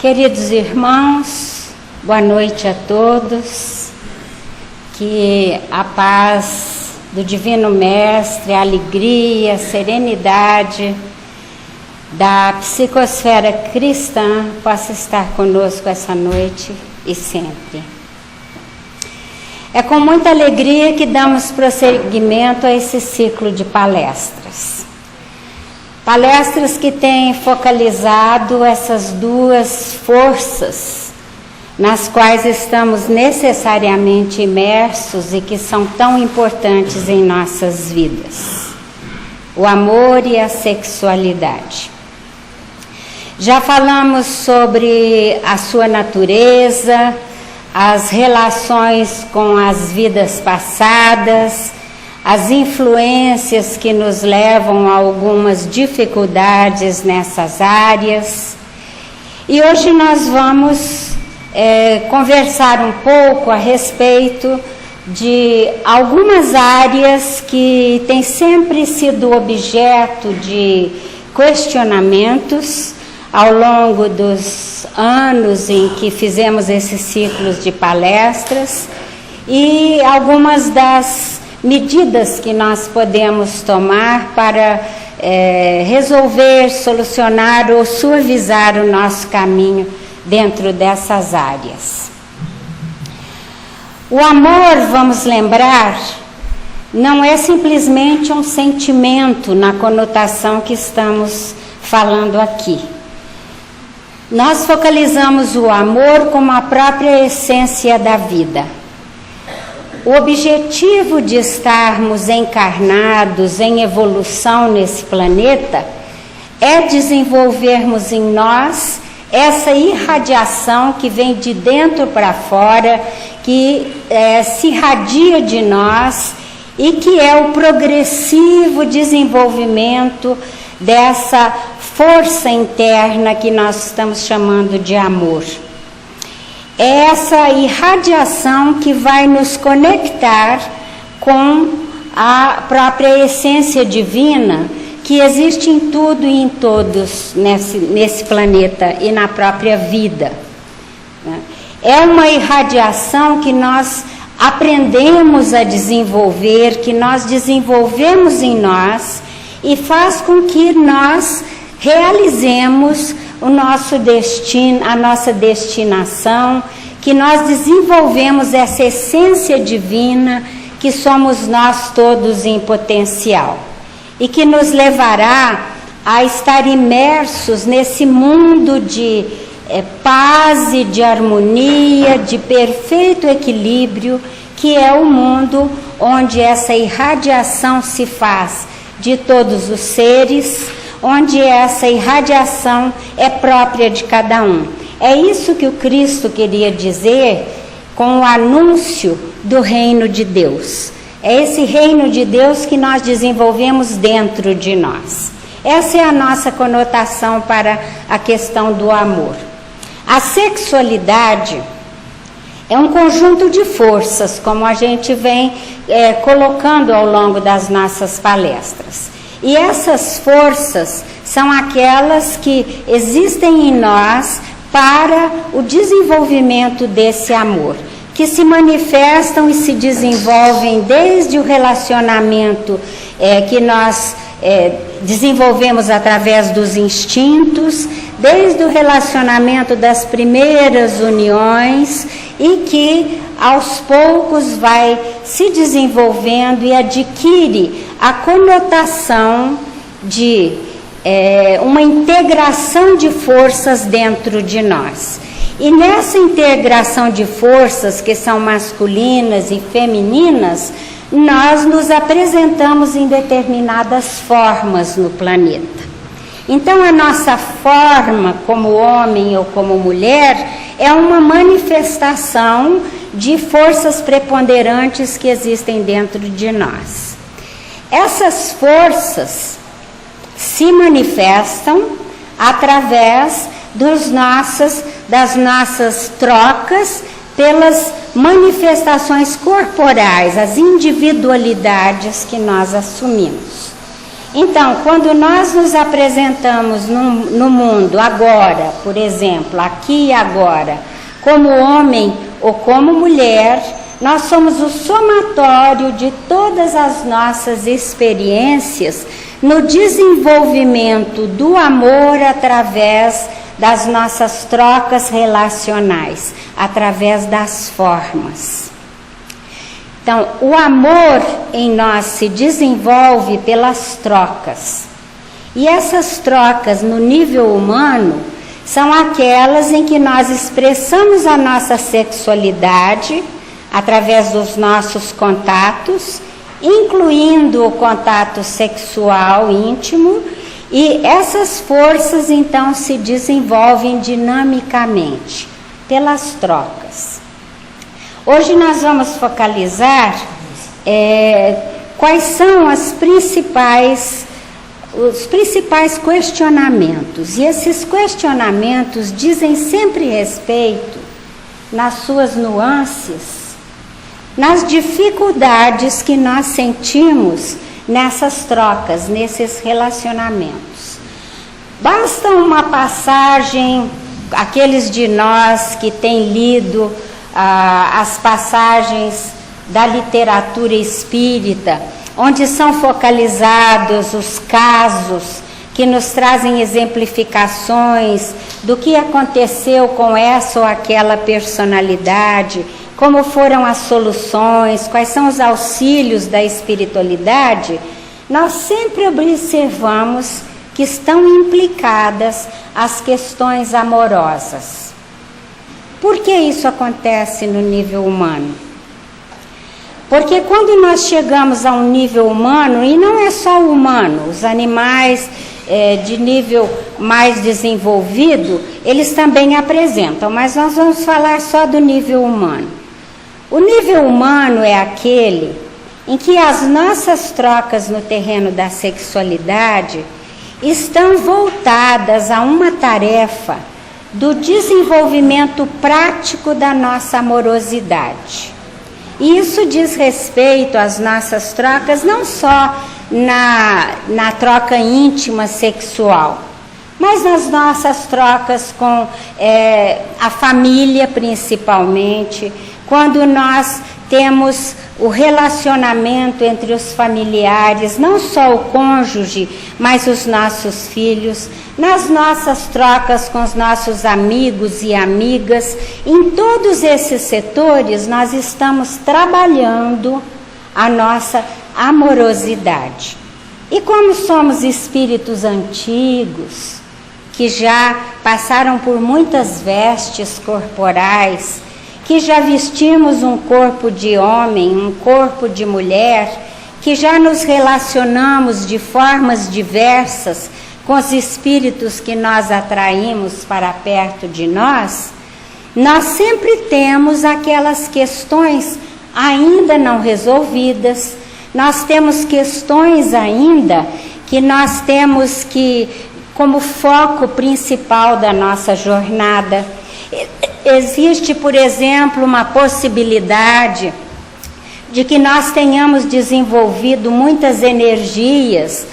Queridos irmãos, boa noite a todos. Que a paz do Divino Mestre, a alegria, a serenidade da psicosfera cristã possa estar conosco essa noite e sempre. É com muita alegria que damos prosseguimento a esse ciclo de palestras. Palestras que têm focalizado essas duas forças nas quais estamos necessariamente imersos e que são tão importantes em nossas vidas: o amor e a sexualidade. Já falamos sobre a sua natureza, as relações com as vidas passadas, as influências que nos levam a algumas dificuldades nessas áreas. E hoje nós vamos conversar um pouco a respeito de algumas áreas que têm sempre sido objeto de questionamentos ao longo dos anos em que fizemos esses ciclos de palestras, e algumas das medidas que nós podemos tomar para resolver, solucionar ou suavizar o nosso caminho dentro dessas áreas. O amor, vamos lembrar, não é simplesmente um sentimento na conotação que estamos falando aqui. Nós focalizamos o amor como a própria essência da vida. O objetivo de estarmos encarnados em evolução nesse planeta é desenvolvermos em nós essa irradiação que vem de dentro para fora, que se irradia de nós e que é o progressivo desenvolvimento dessa força interna que nós estamos chamando de amor. É essa irradiação que vai nos conectar com a própria essência divina que existe em tudo e em todos nesse planeta e na própria vida. É uma irradiação que nós aprendemos a desenvolver, que nós desenvolvemos em nós e faz com que nós realizemos o nosso destino, a nossa destinação, que nós desenvolvemos essa essência divina que somos nós todos em potencial e que nos levará a estar imersos nesse mundo de paz e de harmonia, de perfeito equilíbrio, que é o mundo onde essa irradiação se faz de todos os seres, onde essa irradiação é própria de cada um. É isso que o Cristo queria dizer com o anúncio do reino de Deus. É esse reino de Deus que nós desenvolvemos dentro de nós. Essa é a nossa conotação para a questão do amor. A sexualidade é um conjunto de forças, como a gente vem colocando ao longo das nossas palestras. E essas forças são aquelas que existem em nós para o desenvolvimento desse amor, que se manifestam e se desenvolvem desde o relacionamento que nós desenvolvemos através dos instintos, desde o relacionamento das primeiras uniões, e que aos poucos vai se desenvolvendo e adquire a conotação de uma integração de forças dentro de nós. E nessa integração de forças, que são masculinas e femininas, nós nos apresentamos em determinadas formas no planeta. Então, a nossa forma como homem ou como mulher é uma manifestação de forças preponderantes que existem dentro de nós. Essas forças se manifestam através das nossas trocas pelas manifestações corporais, as individualidades que nós assumimos. Então, quando nós nos apresentamos no mundo agora, por exemplo, aqui e agora, como homem ou como mulher, nós somos o somatório de todas as nossas experiências no desenvolvimento do amor através das nossas trocas relacionais, através das formas. Então, o amor em nós se desenvolve pelas trocas. E essas trocas no nível humano são aquelas em que nós expressamos a nossa sexualidade através dos nossos contatos, incluindo o contato sexual íntimo, e essas forças então se desenvolvem dinamicamente pelas trocas. Hoje nós vamos focalizar quais são os principais questionamentos. E esses questionamentos dizem sempre respeito, nas suas nuances, nas dificuldades que nós sentimos nessas trocas, nesses relacionamentos. Basta uma passagem, aqueles de nós que têm lido as passagens da literatura espírita, onde são focalizados os casos que nos trazem exemplificações do que aconteceu com essa ou aquela personalidade, como foram as soluções, quais são os auxílios da espiritualidade, nós sempre observamos que estão implicadas as questões amorosas. Por que isso acontece no nível humano? Porque quando nós chegamos a um nível humano, e não é só o humano, os animais de nível mais desenvolvido, eles também apresentam, mas nós vamos falar só do nível humano. O nível humano é aquele em que as nossas trocas no terreno da sexualidade estão voltadas a uma tarefa do desenvolvimento prático da nossa amorosidade. E isso diz respeito às nossas trocas, não só na troca íntima sexual, mas nas nossas trocas com a família principalmente, quando nós temos o relacionamento entre os familiares, não só o cônjuge, mas os nossos filhos, nas nossas trocas com os nossos amigos e amigas. Em todos esses setores nós estamos trabalhando a nossa amorosidade. E como somos espíritos antigos, que já passaram por muitas vestes corporais, que já vestimos um corpo de homem, um corpo de mulher, que já nos relacionamos de formas diversas com os espíritos que nós atraímos para perto de nós, nós sempre temos aquelas questões ainda não resolvidas, nós temos questões ainda que nós temos que, como foco principal da nossa jornada. Existe, por exemplo, uma possibilidade de que nós tenhamos desenvolvido muitas energias,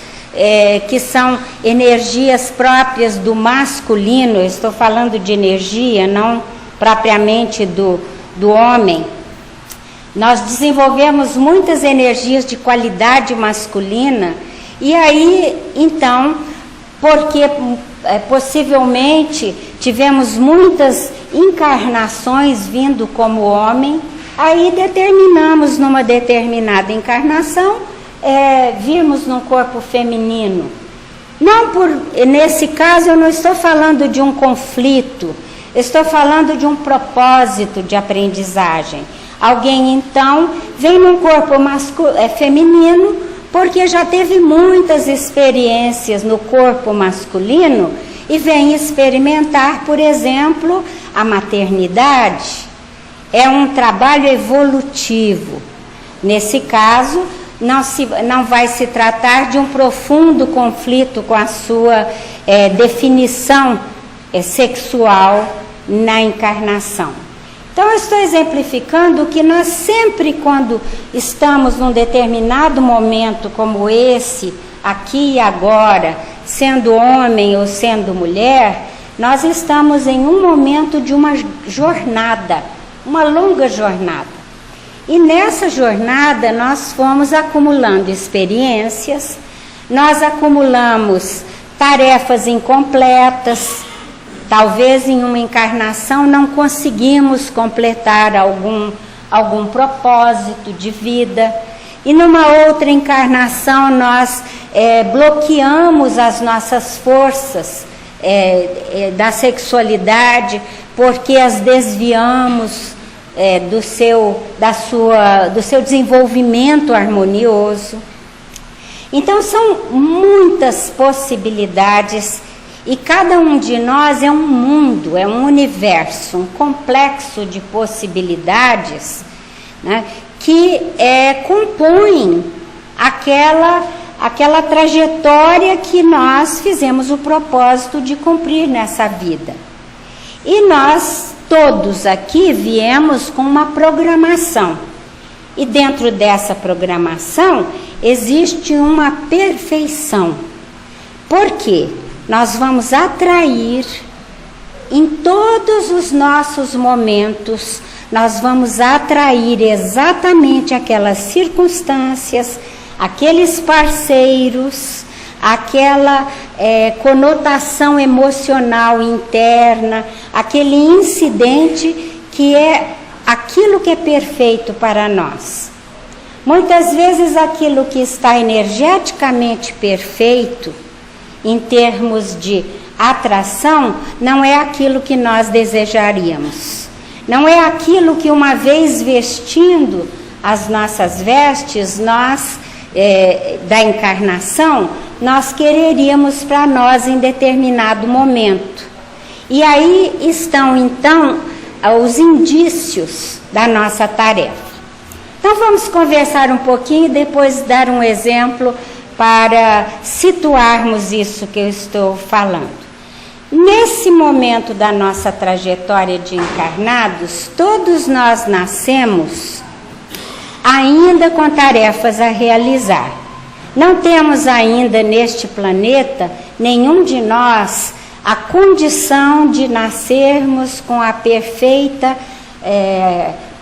que são energias próprias do masculino. Eu estou falando de energia, não propriamente do homem. Nós desenvolvemos muitas energias de qualidade masculina, e aí, então, porque possivelmente tivemos muitas encarnações vindo como homem, aí determinamos numa determinada encarnação virmos num corpo feminino. Nesse caso eu não estou falando de um conflito, estou falando de um propósito de aprendizagem. Alguém então vem num corpo feminino porque já teve muitas experiências no corpo masculino e vem experimentar, por exemplo, a maternidade. É um trabalho evolutivo. Nesse caso, não vai se tratar de um profundo conflito com a sua definição sexual na encarnação. Então, eu estou exemplificando que nós sempre, quando estamos num determinado momento como esse, aqui e agora, sendo homem ou sendo mulher, nós estamos em um momento de uma jornada, uma longa jornada. E nessa jornada nós fomos acumulando experiências, nós acumulamos tarefas incompletas, talvez em uma encarnação não conseguimos completar algum propósito de vida, e numa outra encarnação nós bloqueamos as nossas forças da sexualidade, porque as desviamos do seu desenvolvimento harmonioso. Então são muitas possibilidades, e cada um de nós é um mundo, é um universo, um complexo de possibilidades, né, que compõem aquela trajetória que nós fizemos o propósito de cumprir nessa vida. E nós todos aqui viemos com uma programação, e dentro dessa programação existe uma perfeição. Por quê? Nós vamos atrair em todos os nossos momentos, nós vamos atrair exatamente aquelas circunstâncias, aqueles parceiros, aquela conotação emocional interna, aquele incidente que é aquilo que é perfeito para nós. Muitas vezes aquilo que está energeticamente perfeito, em termos de atração, não é aquilo que nós desejaríamos. Não é aquilo que, uma vez vestindo as nossas vestes, nós, da encarnação, nós quereríamos para nós em determinado momento. E aí estão, então, os indícios da nossa tarefa. Então vamos conversar um pouquinho e depois dar um exemplo para situarmos isso que eu estou falando. Nesse momento da nossa trajetória de encarnados, todos nós nascemos ainda com tarefas a realizar. Não temos ainda neste planeta, nenhum de nós, a condição de nascermos com a perfeita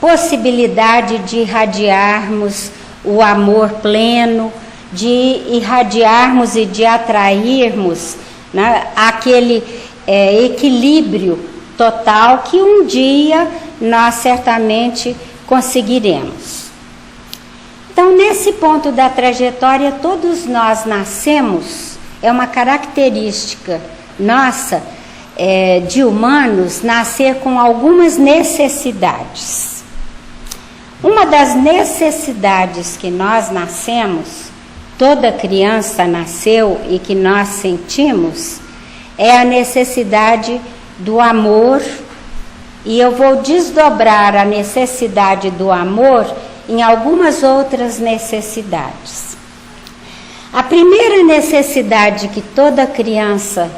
possibilidade de irradiarmos o amor pleno, de irradiarmos e de atrairmos, né, aquele equilíbrio total que um dia nós certamente conseguiremos. Então, nesse ponto da trajetória, todos nós nascemos, é uma característica nossa, de humanos, nascer com algumas necessidades. Uma das necessidades que nós nascemos, toda criança nasceu e que nós sentimos, é a necessidade do amor, e eu vou desdobrar a necessidade do amor em algumas outras necessidades. A primeira necessidade que toda criança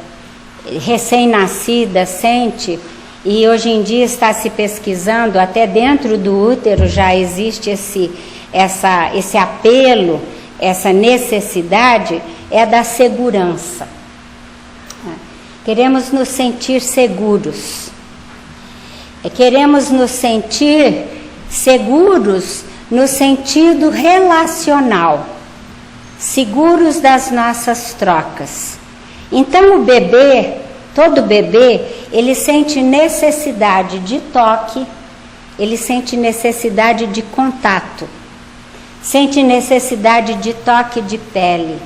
recém-nascida sente, e hoje em dia está se pesquisando, até dentro do útero já existe esse apelo, essa necessidade, é da segurança. Queremos nos sentir seguros. Queremos nos sentir seguros no sentido relacional, seguros das nossas trocas. Então o bebê, todo bebê, ele sente necessidade de toque, ele sente necessidade de contato, sente necessidade de toque de pele.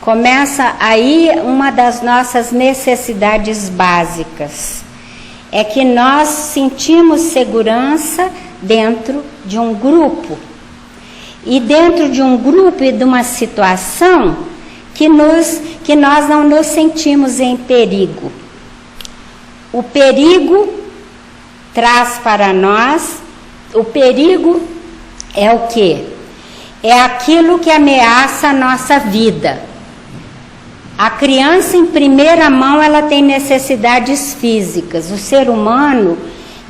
Começa aí uma das nossas necessidades básicas. É que nós sentimos segurança dentro de um grupo. E dentro de um grupo e de uma situação que nós não nos sentimos em perigo. O perigo traz para nós, o perigo é o quê? É aquilo que ameaça a nossa vida. A criança, em primeira mão, ela tem necessidades físicas. O ser humano,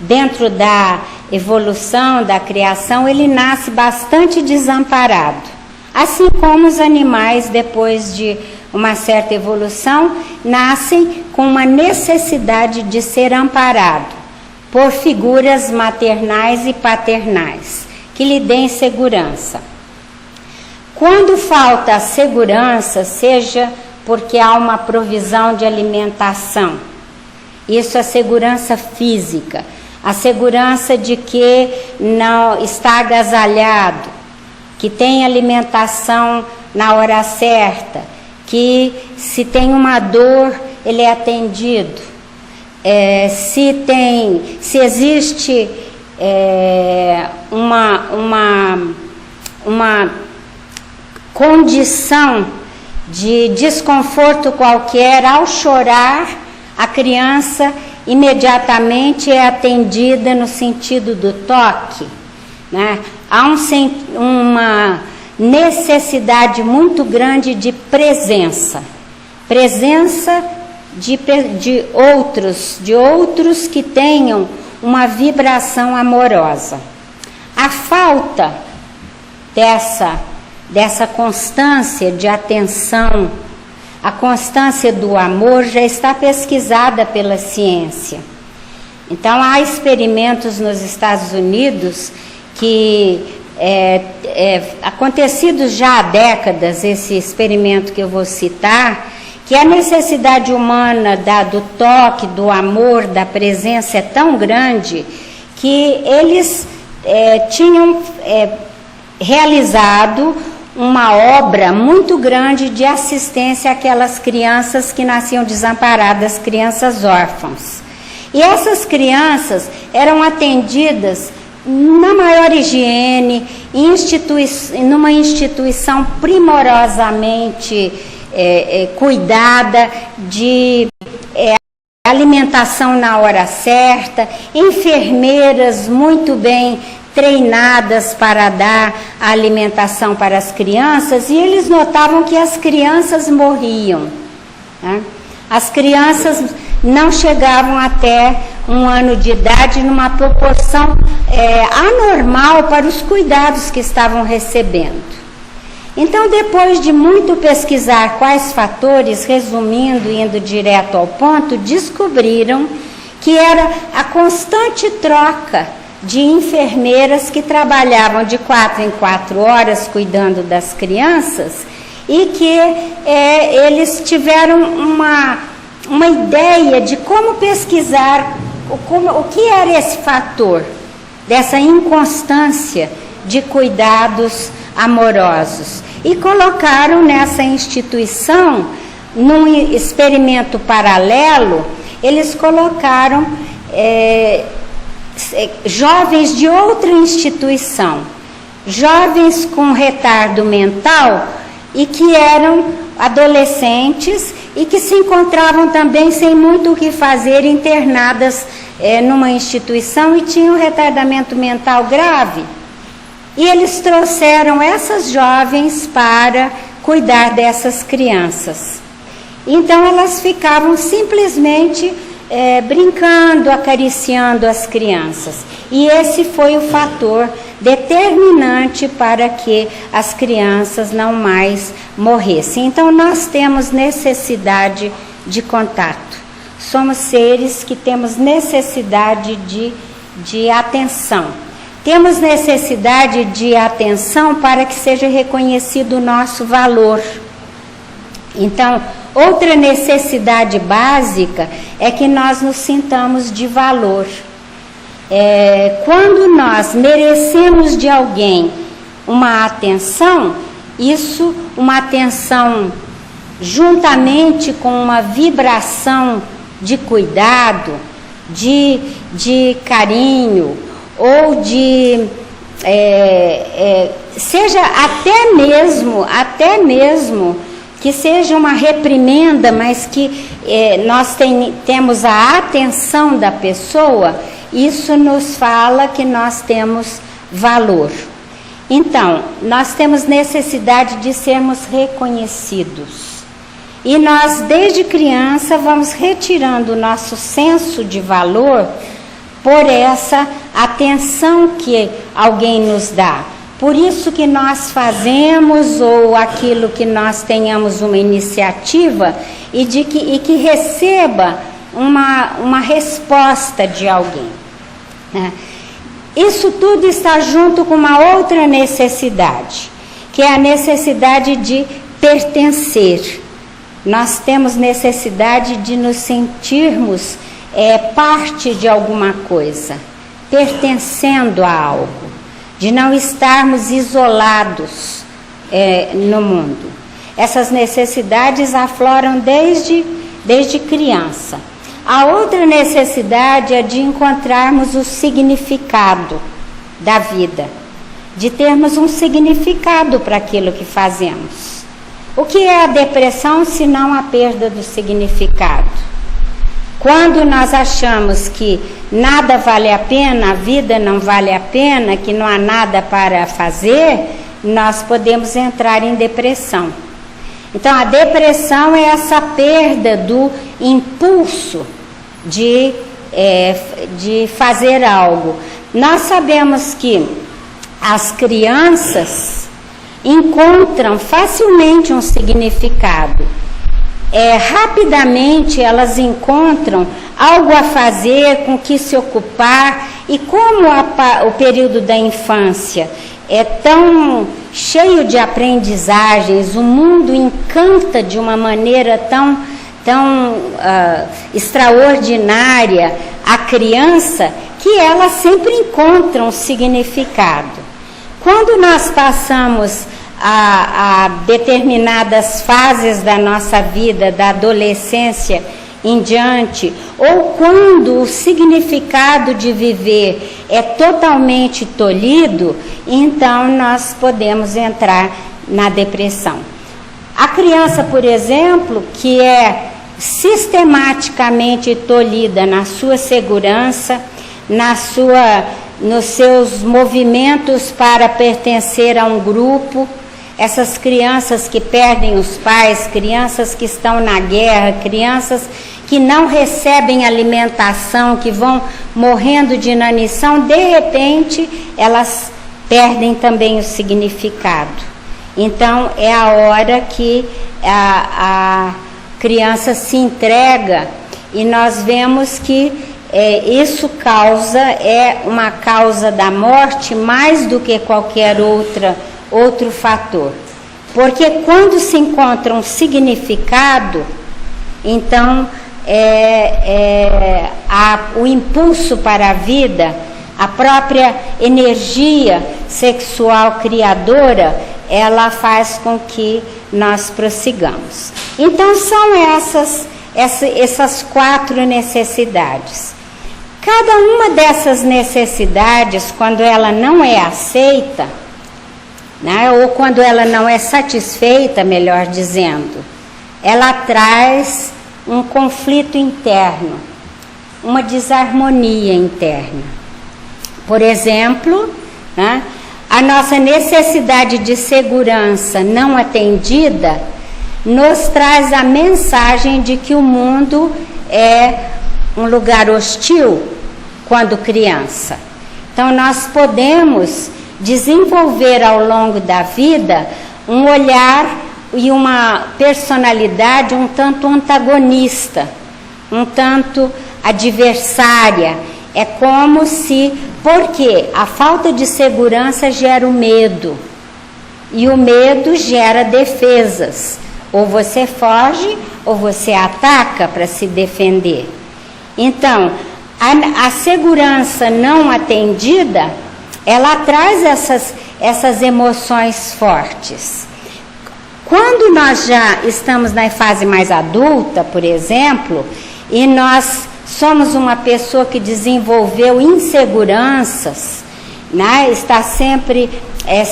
dentro da evolução, da criação, ele nasce bastante desamparado. Assim como os animais, depois de uma certa evolução, nascem com uma necessidade de ser amparado por figuras maternais e paternais, que lhe deem segurança. Quando falta a segurança, seja porque há uma provisão de alimentação, isso é segurança física, a segurança de que não está agasalhado, que tem alimentação na hora certa, que se tem uma dor, ele é atendido. Se existe uma condição de desconforto qualquer, ao chorar, a criança imediatamente é atendida no sentido do toque, né? Há uma necessidade muito grande de presença de outros que tenham uma vibração amorosa. A falta dessa constância de atenção, a constância do amor já está pesquisada pela ciência. Então, há experimentos nos Estados Unidos que acontecidos já há décadas, esse experimento que eu vou citar, que a necessidade humana do toque, do amor, da presença é tão grande que eles tinham realizado uma obra muito grande de assistência àquelas crianças que nasciam desamparadas, crianças órfãs. E essas crianças eram atendidas na maior higiene, numa instituição primorosamente cuidada, de alimentação na hora certa, enfermeiras muito bem treinadas para dar a alimentação para as crianças, e eles notavam que as crianças morriam, né? As crianças não chegavam até 1 ano de idade numa proporção anormal para os cuidados que estavam recebendo. Então, depois de muito pesquisar quais fatores, resumindo e indo direto ao ponto, descobriram que era a constante troca de enfermeiras que trabalhavam de 4 em 4 horas cuidando das crianças, e que eles tiveram uma ideia de como pesquisar o que era esse fator dessa inconstância de cuidados amorosos, e colocaram nessa instituição, num experimento paralelo, eles colocaram jovens de outra instituição, jovens com retardo mental e que eram adolescentes e que se encontravam também sem muito o que fazer, internadas numa instituição e tinham retardamento mental grave. E eles trouxeram essas jovens para cuidar dessas crianças. Então elas ficavam simplesmente brincando, acariciando as crianças. E esse foi o fator determinante para que as crianças não mais morressem. Então nós temos necessidade de contato. Somos seres que temos necessidade de atenção. Temos necessidade de atenção para que seja reconhecido o nosso valor. Então, outra necessidade básica é que nós nos sintamos de valor. Quando nós merecemos de alguém uma atenção, uma atenção juntamente com uma vibração de cuidado, de carinho, ou seja até mesmo que seja uma reprimenda, mas que nós temos a atenção da pessoa, isso nos fala que nós temos valor. Então, nós temos necessidade de sermos reconhecidos. E nós, desde criança, vamos retirando o nosso senso de valor por essa atenção que alguém nos dá, por isso que nós fazemos, ou aquilo que nós tenhamos uma iniciativa e que receba uma resposta de alguém, né? Isso tudo está junto com uma outra necessidade, que é a necessidade de pertencer. Nós temos necessidade de nos sentirmos parte de alguma coisa, pertencendo a algo, de não estarmos isolados no mundo. Essas necessidades afloram desde criança. A outra necessidade é de encontrarmos o significado da vida, de termos um significado para aquilo que fazemos. O que é a depressão se não a perda do significado? Quando nós achamos que nada vale a pena, a vida não vale a pena, que não há nada para fazer, nós podemos entrar em depressão. Então, a depressão é essa perda do impulso de fazer algo. Nós sabemos que as crianças encontram facilmente um significado. Rapidamente elas encontram algo a fazer, com que se ocupar, e como o período da infância é tão cheio de aprendizagens, o mundo encanta de uma maneira tão extraordinária a criança, que ela sempre encontra um significado. Quando nós passamos a determinadas fases da nossa vida, da adolescência em diante, ou quando o significado de viver é totalmente tolhido, então nós podemos entrar na depressão. A criança, por exemplo, que é sistematicamente tolhida na sua segurança, nos seus movimentos para pertencer a um grupo, essas crianças que perdem os pais, crianças que estão na guerra, crianças que não recebem alimentação, que vão morrendo de inanição, de repente elas perdem também o significado. Então é a hora que a criança se entrega, e nós vemos que isso é uma causa da morte mais do que qualquer outro fator. Porque quando se encontra um significado, então o impulso para a vida, a própria energia sexual criadora, ela faz com que nós prossigamos. Então são essas 4 necessidades. Cada uma dessas necessidades, quando ela não é aceita, né, ou quando ela não é satisfeita, melhor dizendo, ela traz um conflito interno, uma desarmonia interna. Por exemplo, né, a nossa necessidade de segurança não atendida nos traz a mensagem de que o mundo é um lugar hostil quando criança. Então nós podemos desenvolver ao longo da vida um olhar e uma personalidade um tanto antagonista, um tanto adversária. É como se, porque a falta de segurança gera o medo, e o medo gera defesas. Ou você foge, ou você ataca para se defender. Então, a segurança não atendida, ela traz essas emoções fortes. Quando nós já estamos na fase mais adulta, por exemplo, e nós somos uma pessoa que desenvolveu inseguranças, né? Está sempre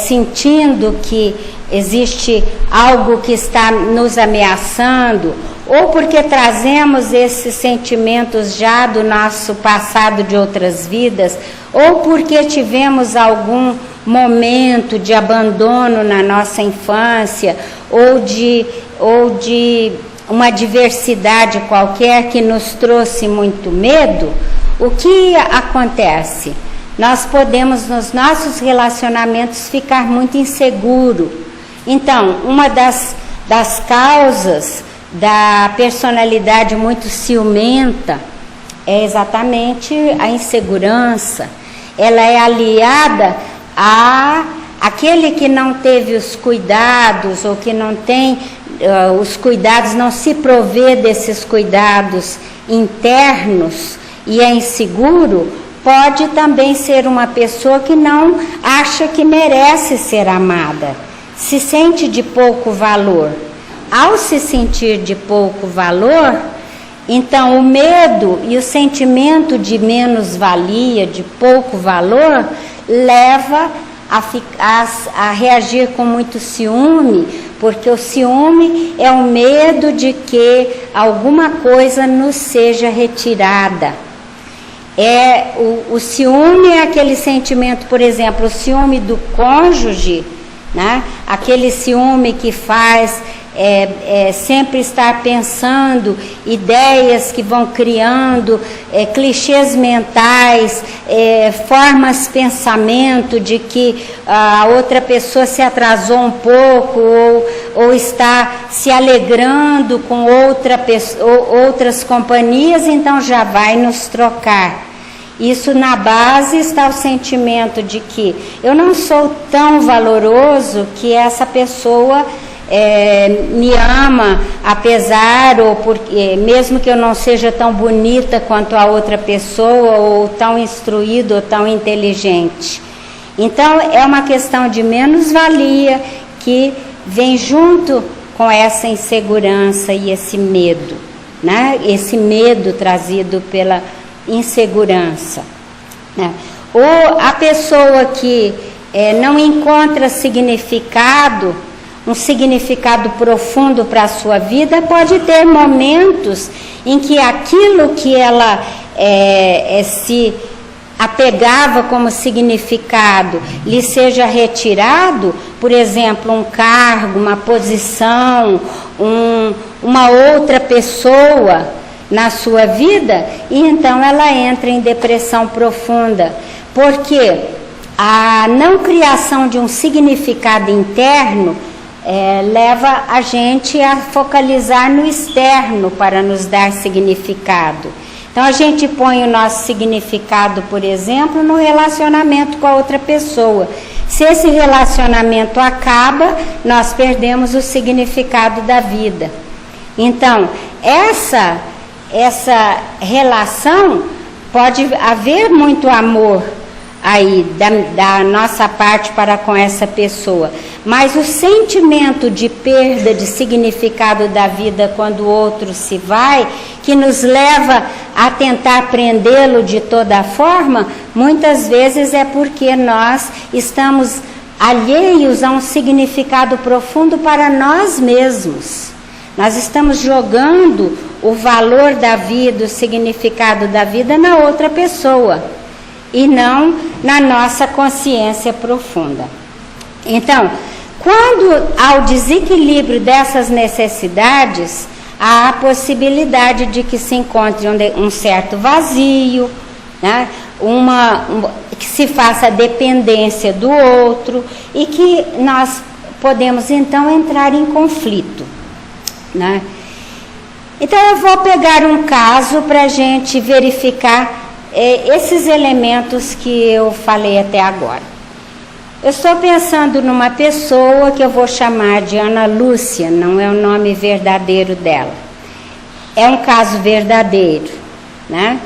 sentindo que existe algo que está nos ameaçando, ou porque trazemos esses sentimentos já do nosso passado de outras vidas, ou porque tivemos algum momento de abandono na nossa infância, ou de uma adversidade qualquer que nos trouxe muito medo. O que acontece? nós podemos, nos nossos relacionamentos, ficar muito inseguro. Então, uma das causas da personalidade muito ciumenta é exatamente a insegurança. Ela é aliada a aquele que não teve os cuidados, ou que não tem os cuidados, não se provê desses cuidados internos e é inseguro, pode também ser uma pessoa que não acha que merece ser amada, se sente de pouco valor. Ao se sentir de pouco valor, então o medo e o sentimento de menos-valia, de pouco valor, leva a reagir com muito ciúme, porque o ciúme é o medo de que alguma coisa nos seja retirada. O ciúme é aquele sentimento, por exemplo, o ciúme do cônjuge, né? Aquele ciúme que faz sempre estar pensando ideias que vão criando clichês mentais, formas de pensamento de que a outra pessoa se atrasou um pouco ou está se alegrando com outras companhias, então já vai nos trocar. Isso na base está o sentimento de que eu não sou tão valoroso que essa pessoa me ama, apesar ou porque, mesmo que eu não seja tão bonita quanto a outra pessoa, ou tão instruído ou tão inteligente. Então é uma questão de menos-valia que vem junto com essa insegurança e esse medo, né? Esse medo trazido pela insegurança, né? Ou a pessoa que não encontra significado, um significado profundo para a sua vida, pode ter momentos em que aquilo que ela se apegava como significado lhe seja retirado, por exemplo, um cargo, uma posição, uma outra pessoa na sua vida, e então ela entra em depressão profunda, porque a não criação de um significado interno leva a gente a focalizar no externo para nos dar significado. Então a gente põe o nosso significado, por exemplo, no relacionamento com a outra pessoa. Se esse relacionamento acaba, nós perdemos o significado da vida. Então, essa relação, pode haver muito amor aí da nossa parte para com essa pessoa, mas o sentimento de perda de significado da vida quando o outro se vai, que nos leva a tentar prendê-lo de toda forma, muitas vezes é porque nós estamos alheios a um significado profundo para nós mesmos. Nós estamos jogando o valor da vida, o significado da vida na outra pessoa e não na nossa consciência profunda. Então, quando há o desequilíbrio dessas necessidades, há a possibilidade de que se encontre um certo vazio, né? Que se faça dependência do outro e que nós podemos então entrar em conflito, né? Então eu vou pegar um caso para a gente verificar esses elementos que eu falei até agora. Eu estou pensando numa pessoa que eu vou chamar de Ana Lúcia, não é o nome verdadeiro dela. É um caso verdadeiro, né?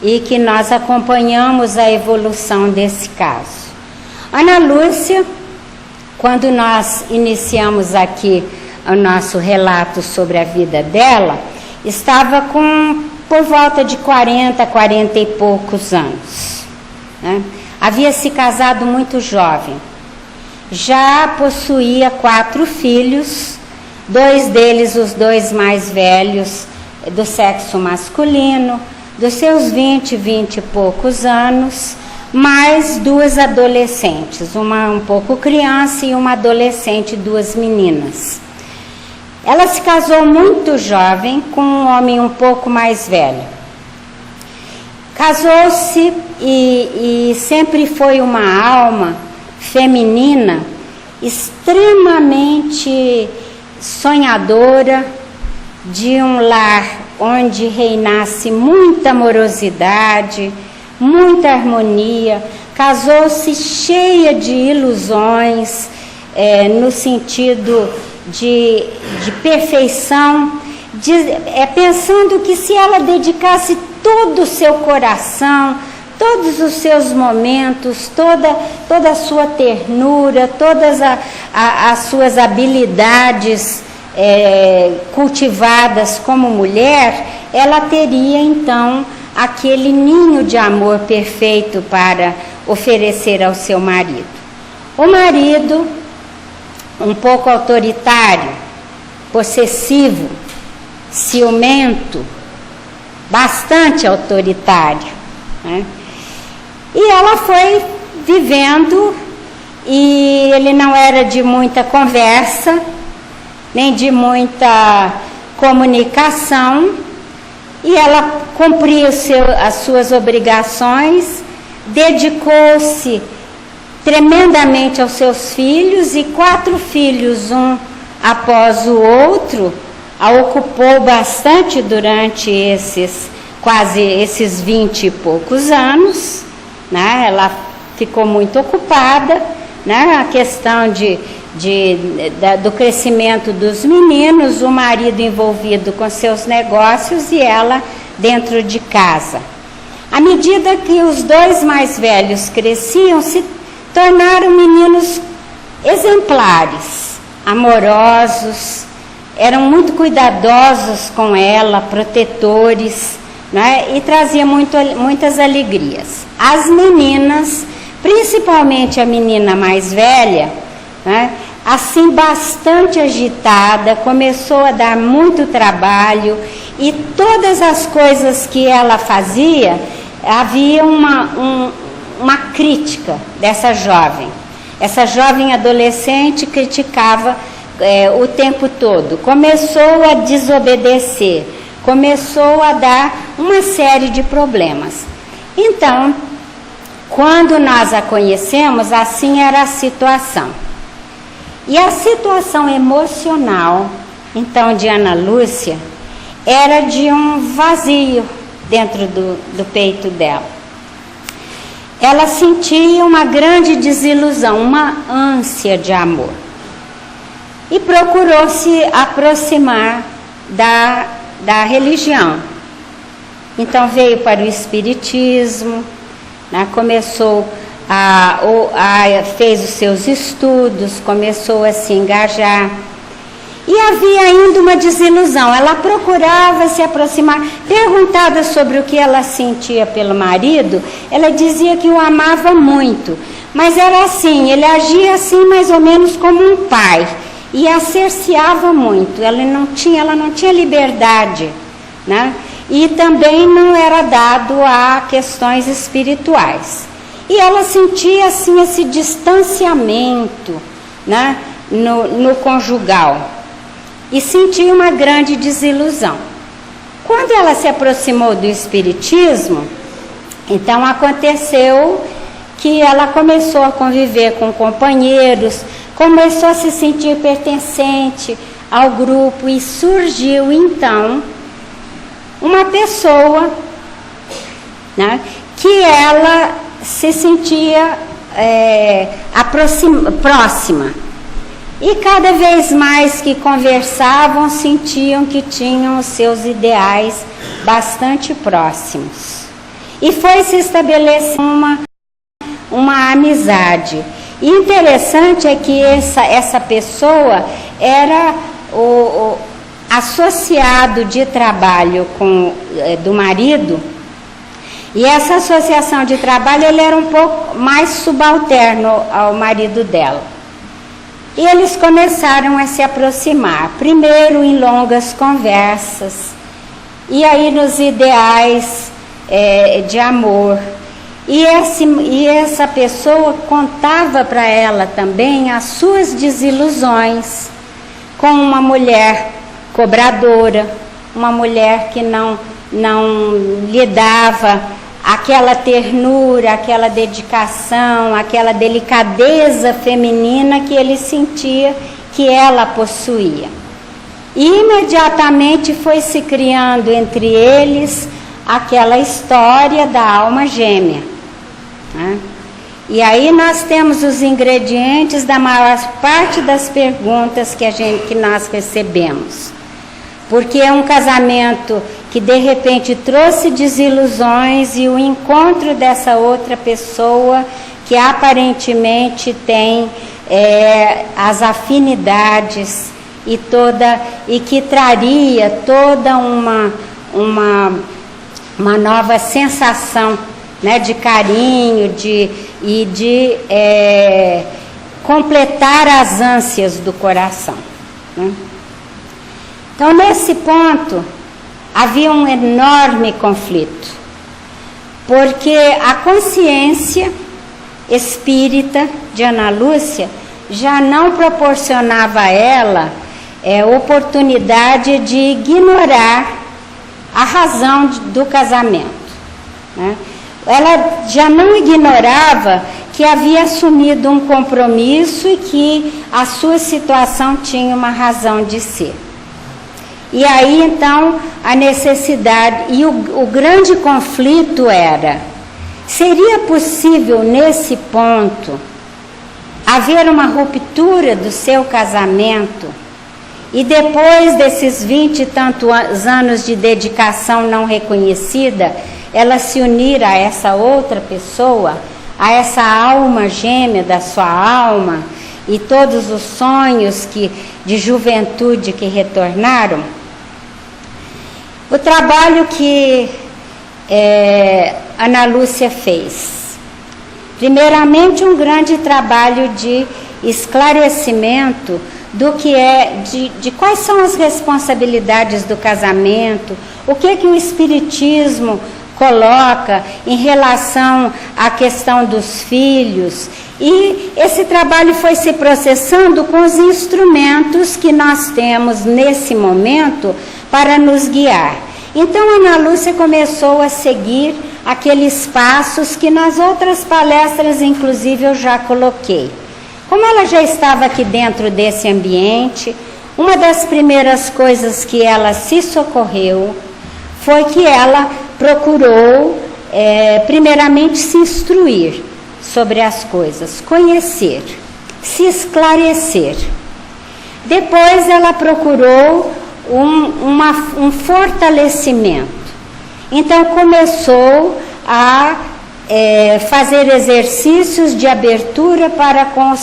E que nós acompanhamos a evolução desse caso. Ana Lúcia, quando nós iniciamos aqui o nosso relato sobre a vida dela, estava por volta de 40 e poucos anos, né? Havia se casado muito jovem, já possuía 4 filhos, 2 deles, os 2 mais velhos, do sexo masculino, dos seus 20 e poucos anos, mais 2 adolescentes, uma um pouco criança e uma adolescente, 2 meninas. Ela se casou muito jovem com um homem um pouco mais velho. Casou-se e sempre foi uma alma feminina extremamente sonhadora de um lar onde reinasse muita amorosidade, muita harmonia. Casou-se cheia de ilusões, no sentido de perfeição, pensando que se ela dedicasse todo o seu coração, todos os seus momentos, toda a sua ternura, todas as suas habilidades cultivadas como mulher, ela teria então aquele ninho de amor perfeito para oferecer ao seu marido. O marido, um pouco autoritário, possessivo, ciumento, bastante autoritário, né? E ela foi vivendo, e ele não era de muita conversa, nem de muita comunicação, e ela cumpria as suas obrigações, dedicou-se tremendamente aos seus filhos, e 4 filhos, um após o outro, a ocupou bastante durante esses 20 e poucos anos, né? Ela ficou muito ocupada, né? A questão do crescimento dos meninos, o marido envolvido com seus negócios e ela dentro de casa. À medida que os 2 mais velhos cresciam, se tornaram meninos exemplares, amorosos, eram muito cuidadosos com ela, protetores, né? E trazia muitas alegrias. As meninas, principalmente a menina mais velha, né? Assim bastante agitada, começou a dar muito trabalho, e todas as coisas que ela fazia, havia uma crítica dessa jovem. Essa jovem adolescente criticava o tempo todo, começou a desobedecer, começou a dar uma série de problemas. Então, quando nós a conhecemos, assim era a situação. E a situação emocional, então, de Ana Lúcia, era de um vazio dentro do peito dela. Ela sentia uma grande desilusão, uma ânsia de amor. E procurou se aproximar da religião. Então veio para o espiritismo, né? Fez os seus estudos, começou a se engajar. E havia ainda uma desilusão. Ela procurava se aproximar. Perguntada sobre o que ela sentia pelo marido, ela dizia que o amava muito. Mas era assim, ele agia assim mais ou menos como um pai. E a cerceava muito. Ela não tinha liberdade, né? E também não era dado a questões espirituais. E ela sentia assim esse distanciamento, né? no conjugal. E sentia uma grande desilusão. Quando ela se aproximou do espiritismo, então aconteceu que ela começou a conviver com companheiros, começou a se sentir pertencente ao grupo, e surgiu então uma pessoa, né, que ela se sentia próxima. E cada vez mais que conversavam, sentiam que tinham os seus ideais bastante próximos. E foi se estabelecer uma amizade. E interessante é que essa pessoa era o associado de trabalho do marido, e essa associação de trabalho, ele era um pouco mais subalterno ao marido dela. E eles começaram a se aproximar, primeiro em longas conversas, e aí nos ideais de amor. E essa pessoa contava para ela também as suas desilusões com uma mulher cobradora, uma mulher que não lhe dava aquela ternura, aquela dedicação, aquela delicadeza feminina que ele sentia que ela possuía. E imediatamente foi se criando entre eles aquela história da alma gêmea, né? E aí nós temos os ingredientes da maior parte das perguntas que nós recebemos. Porque é um casamento que de repente trouxe desilusões e o encontro dessa outra pessoa que aparentemente tem as afinidades e que traria toda uma nova sensação, né, de carinho e de completar as ânsias do coração, né? Então, nesse ponto, havia um enorme conflito, porque a consciência espírita de Ana Lúcia já não proporcionava a ela oportunidade de ignorar a razão do casamento, né? Ela já não ignorava que havia assumido um compromisso e que a sua situação tinha uma razão de ser. E aí, então, a necessidade, e o grande conflito era, seria possível, nesse ponto, haver uma ruptura do seu casamento e depois desses 20 e tantos anos de dedicação não reconhecida, ela se unir a essa outra pessoa, a essa alma gêmea da sua alma e todos os sonhos de juventude que retornaram? O trabalho que Ana Lúcia fez, primeiramente um grande trabalho de esclarecimento do que de quais são as responsabilidades do casamento, o que o Espiritismo coloca em relação à questão dos filhos, e esse trabalho foi se processando com os instrumentos que nós temos nesse momento para nos guiar. Então Ana Lúcia começou a seguir aqueles passos que nas outras palestras, inclusive, eu já coloquei. Como ela já estava aqui dentro desse ambiente, uma das primeiras coisas que ela se socorreu foi que ela procurou, primeiramente, se instruir sobre as coisas, conhecer, se esclarecer. Depois ela procurou um fortalecimento. Então começou a fazer exercícios de abertura para com os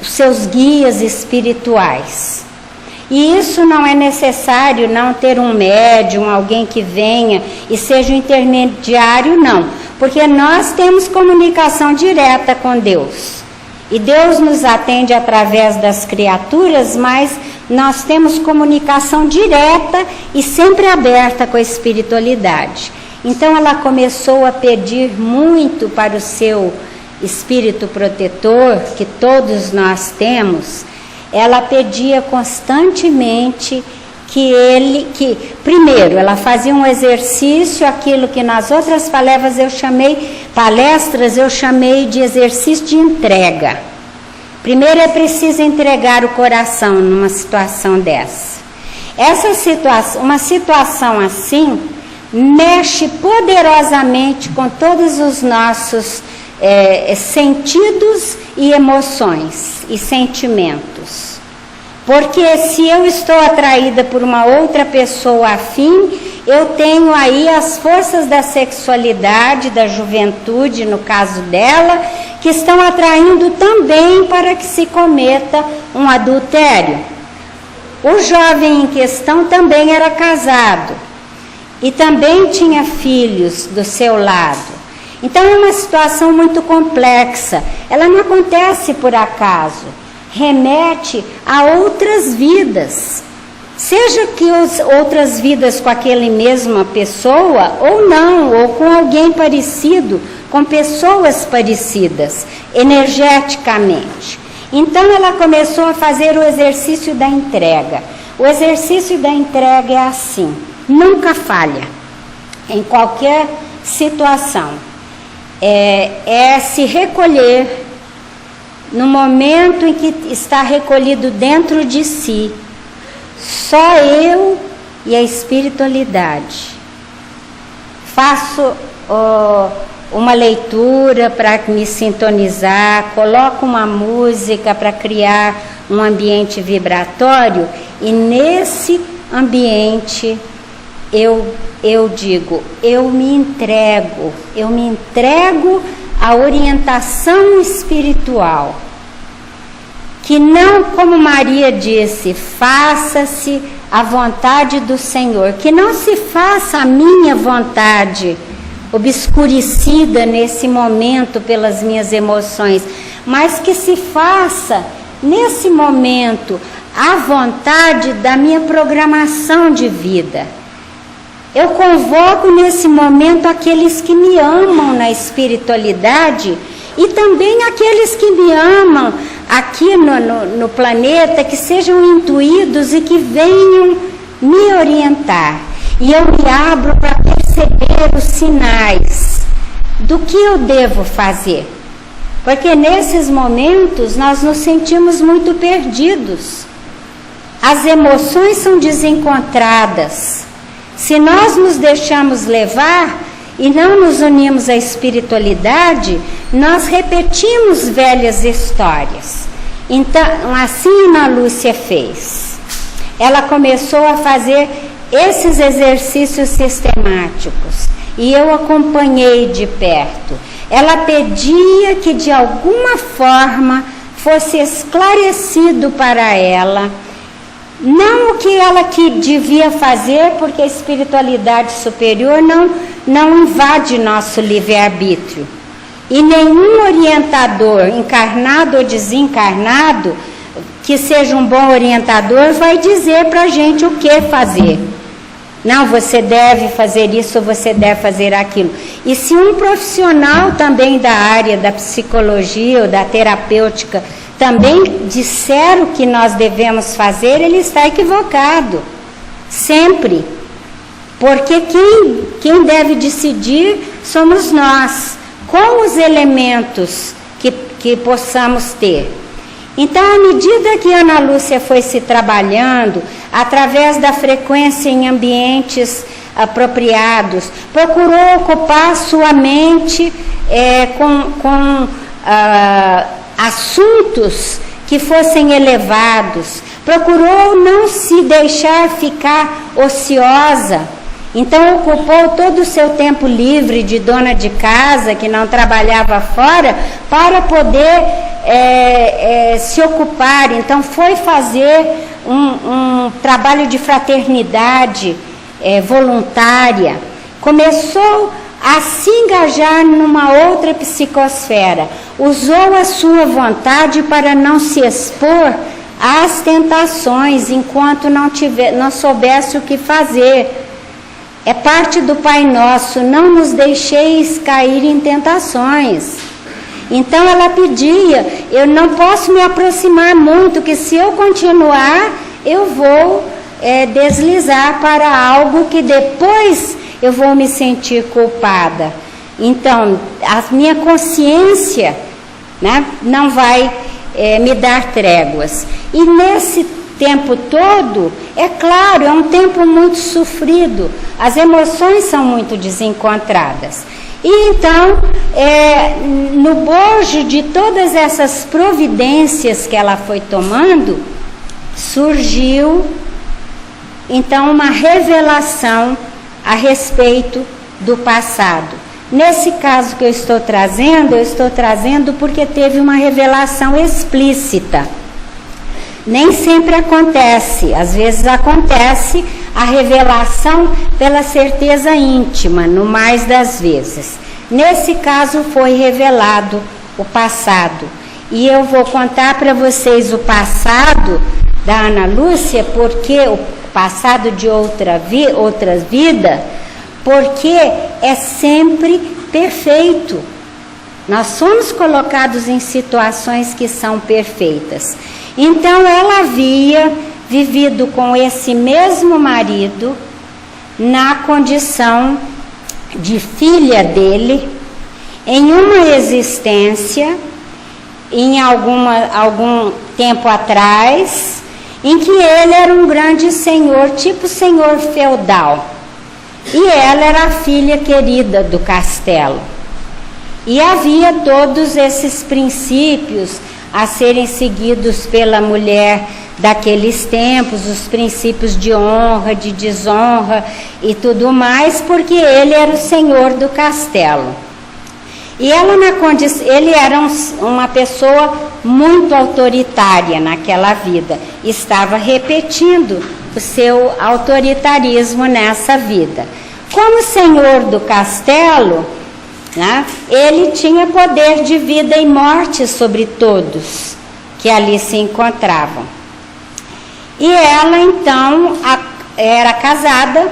seus guias espirituais. E isso não é necessário não ter um médium, alguém que venha e seja um intermediário, não. Porque nós temos comunicação direta com Deus. E Deus nos atende através das criaturas, mas nós temos comunicação direta e sempre aberta com a espiritualidade. Então ela começou a pedir muito para o seu espírito protetor, que todos nós temos. Ela pedia constantemente que primeiro, ela fazia um exercício, aquilo que nas outras palestras eu chamei de exercício de entrega. Primeiro é preciso entregar o coração numa situação dessa. Uma situação assim mexe poderosamente com todos os nossos sentidos e emoções e sentimentos. Porque se eu estou atraída por uma outra pessoa afim, eu tenho aí as forças da sexualidade, da juventude, no caso dela, que estão atraindo também para que se cometa um adultério. O jovem em questão também era casado e também tinha filhos do seu lado. Então é uma situação muito complexa, ela não acontece por acaso, remete a outras vidas, seja que outras vidas com aquela mesma pessoa ou não, ou com alguém parecido, com pessoas parecidas, energeticamente. Então ela começou a fazer o exercício da entrega. O exercício da entrega é assim, nunca falha. em qualquer situação, é se recolher no momento em que está recolhido dentro de si, só eu e a espiritualidade. Faço uma leitura para me sintonizar, coloco uma música para criar um ambiente vibratório, e nesse ambiente eu digo, eu me entrego à orientação espiritual, que não, como Maria disse, faça-se a vontade do Senhor, que não se faça a minha vontade, obscurecida nesse momento pelas minhas emoções, mas que se faça nesse momento a vontade da minha programação de vida. Eu convoco nesse momento aqueles que me amam na espiritualidade e também aqueles que me amam aqui no planeta, que sejam intuídos e que venham me orientar. E eu me abro para perceber os sinais do que eu devo fazer. Porque nesses momentos nós nos sentimos muito perdidos. As emoções são desencontradas. Se nós nos deixamos levar e não nos unimos à espiritualidade, nós repetimos velhas histórias. Então, assim Ana Lúcia fez. Ela começou a fazer esses exercícios sistemáticos e eu acompanhei de perto. Ela pedia que de alguma forma fosse esclarecido para ela, não o que ela que devia fazer, porque a espiritualidade superior não invade nosso livre-arbítrio. E nenhum orientador, encarnado ou desencarnado, que seja um bom orientador, vai dizer para a gente o que fazer. Não, você deve fazer isso, você deve fazer aquilo. E se um profissional também da área da psicologia ou da terapêutica também disser o que nós devemos fazer, ele está equivocado. Sempre. Porque quem deve decidir somos nós, com os elementos que possamos ter. Então, à medida que Ana Lúcia foi se trabalhando, através da frequência em ambientes apropriados, procurou ocupar sua mente com assuntos que fossem elevados, procurou não se deixar ficar ociosa. Então ocupou todo o seu tempo livre de dona de casa, que não trabalhava fora, para poder se ocupar. Então foi fazer um trabalho de fraternidade voluntária. Começou a se engajar numa outra psicosfera. Usou a sua vontade para não se expor às tentações enquanto não soubesse o que fazer. É parte do Pai Nosso, não nos deixeis cair em tentações. Então ela pedia, eu não posso me aproximar muito, que se eu continuar, eu vou deslizar para algo que depois eu vou me sentir culpada. Então, a minha consciência, né, não vai me dar tréguas. E nesse tempo todo, é claro, é um tempo muito sofrido, as emoções são muito desencontradas. E então, no bojo de todas essas providências que ela foi tomando, surgiu então uma revelação a respeito do passado. Nesse caso que eu estou trazendo porque teve uma revelação explícita. Nem sempre acontece, às vezes acontece a revelação pela certeza íntima, no mais das vezes. Nesse caso foi revelado o passado. E eu vou contar para vocês o passado da Ana Lúcia, porque o passado de outra vida, porque é sempre perfeito. Nós somos colocados em situações que são perfeitas. Então ela havia vivido com esse mesmo marido na condição de filha dele em uma existência, em algum tempo atrás, em que ele era um grande senhor, tipo senhor feudal, e ela era a filha querida do castelo. E havia todos esses princípios a serem seguidos pela mulher daqueles tempos, os princípios de honra, de desonra e tudo mais, porque ele era o senhor do castelo. E ela, ele era uma pessoa muito autoritária naquela vida, estava repetindo o seu autoritarismo nessa vida. Como senhor do castelo, né, ele tinha poder de vida e morte sobre todos que ali se encontravam. E ela então era casada,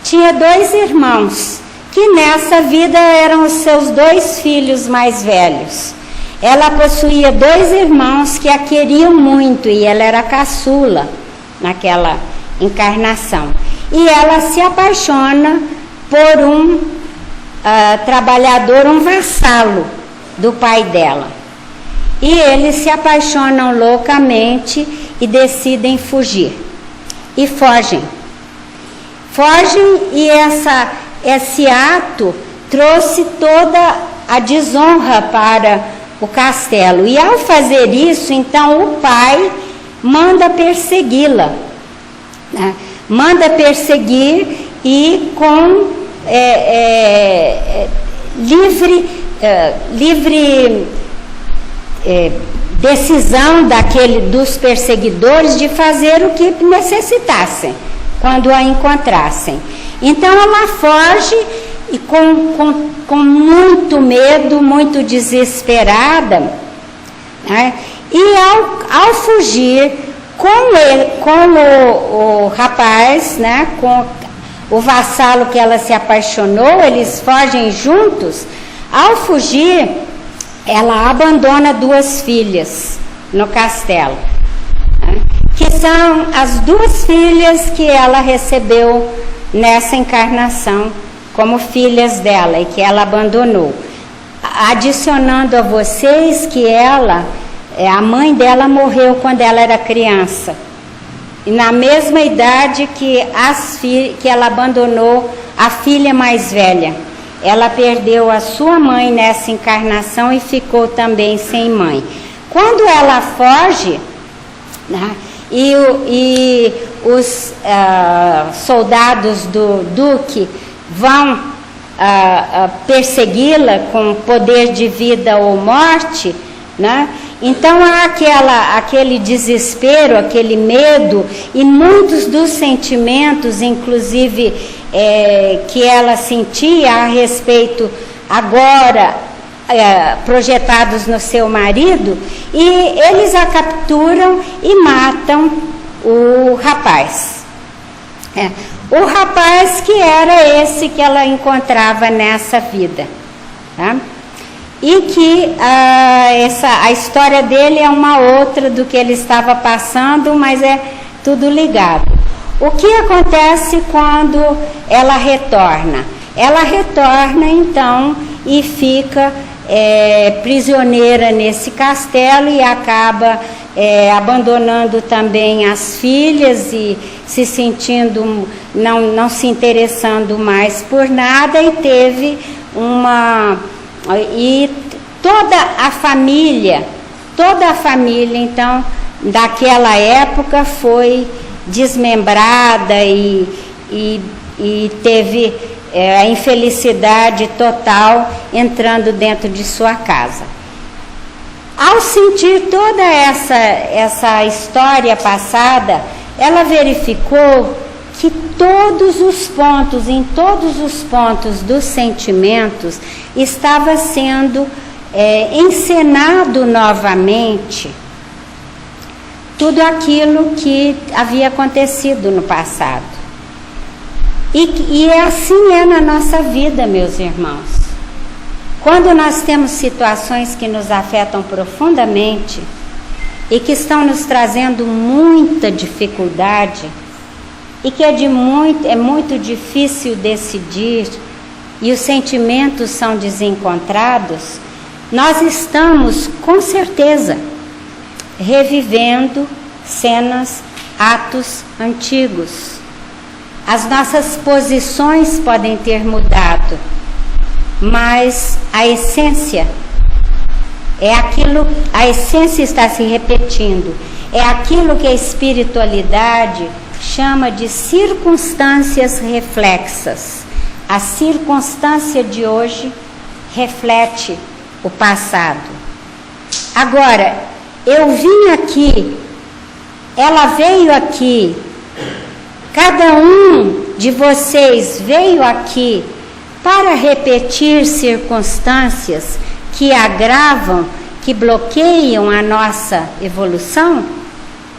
tinha 2 irmãos, que nessa vida eram os seus 2 filhos mais velhos. Ela possuía 2 irmãos que a queriam muito, e ela era caçula naquela encarnação. E ela se apaixona por um trabalhador, um vassalo do pai dela. E eles se apaixonam loucamente e decidem fugir. E fogem. Fogem, e esse ato trouxe toda a desonra para o castelo. E ao fazer isso, então o pai manda persegui-la, né? Manda perseguir, e com livre decisão dos perseguidores de fazer o que necessitassem quando a encontrassem. Então ela foge, e com muito medo, muito desesperada, né? E ao fugir com o rapaz, né? Com o vassalo que ela se apaixonou, eles fogem juntos. Ao fugir, ela abandona 2 filhas no castelo, né? Que são as 2 filhas que ela recebeu nessa encarnação como filhas dela, e que ela abandonou. Adicionando a vocês que a mãe dela morreu quando ela era criança, e na mesma idade que ela abandonou a filha mais velha. Ela perdeu a sua mãe nessa encarnação e ficou também sem mãe. Quando ela foge, né, e os soldados do duque vão persegui-la com poder de vida ou morte, né? Então há aquele desespero, aquele medo, e muitos dos sentimentos, inclusive que ela sentia a respeito agora, projetados no seu marido, e eles a capturam e matam o rapaz. O rapaz que era esse que ela encontrava nessa vida, tá? E que a história dele é uma outra do que ele estava passando, mas é tudo ligado. O que acontece quando ela retorna? Ela retorna então e fica prisioneira nesse castelo, e acaba abandonando também as filhas e se sentindo, não se interessando mais por nada, e teve e toda a família então daquela época foi desmembrada e teve a infelicidade total entrando dentro de sua casa. Ao sentir toda essa história passada, ela verificou que em todos os pontos dos sentimentos estava sendo encenado novamente tudo aquilo que havia acontecido no passado. E assim é na nossa vida, meus irmãos. Quando nós temos situações que nos afetam profundamente e que estão nos trazendo muita dificuldade, e que é muito difícil decidir e os sentimentos são desencontrados, nós estamos, com certeza, revivendo cenas, atos antigos. As nossas posições podem ter mudado, mas a essência é aquilo, a essência está se repetindo. É aquilo que a espiritualidade chama de circunstâncias reflexas. A circunstância de hoje reflete o passado. Agora, eu vim aqui, ela veio aqui, cada um de vocês veio aqui para repetir circunstâncias que agravam, que bloqueiam a nossa evolução?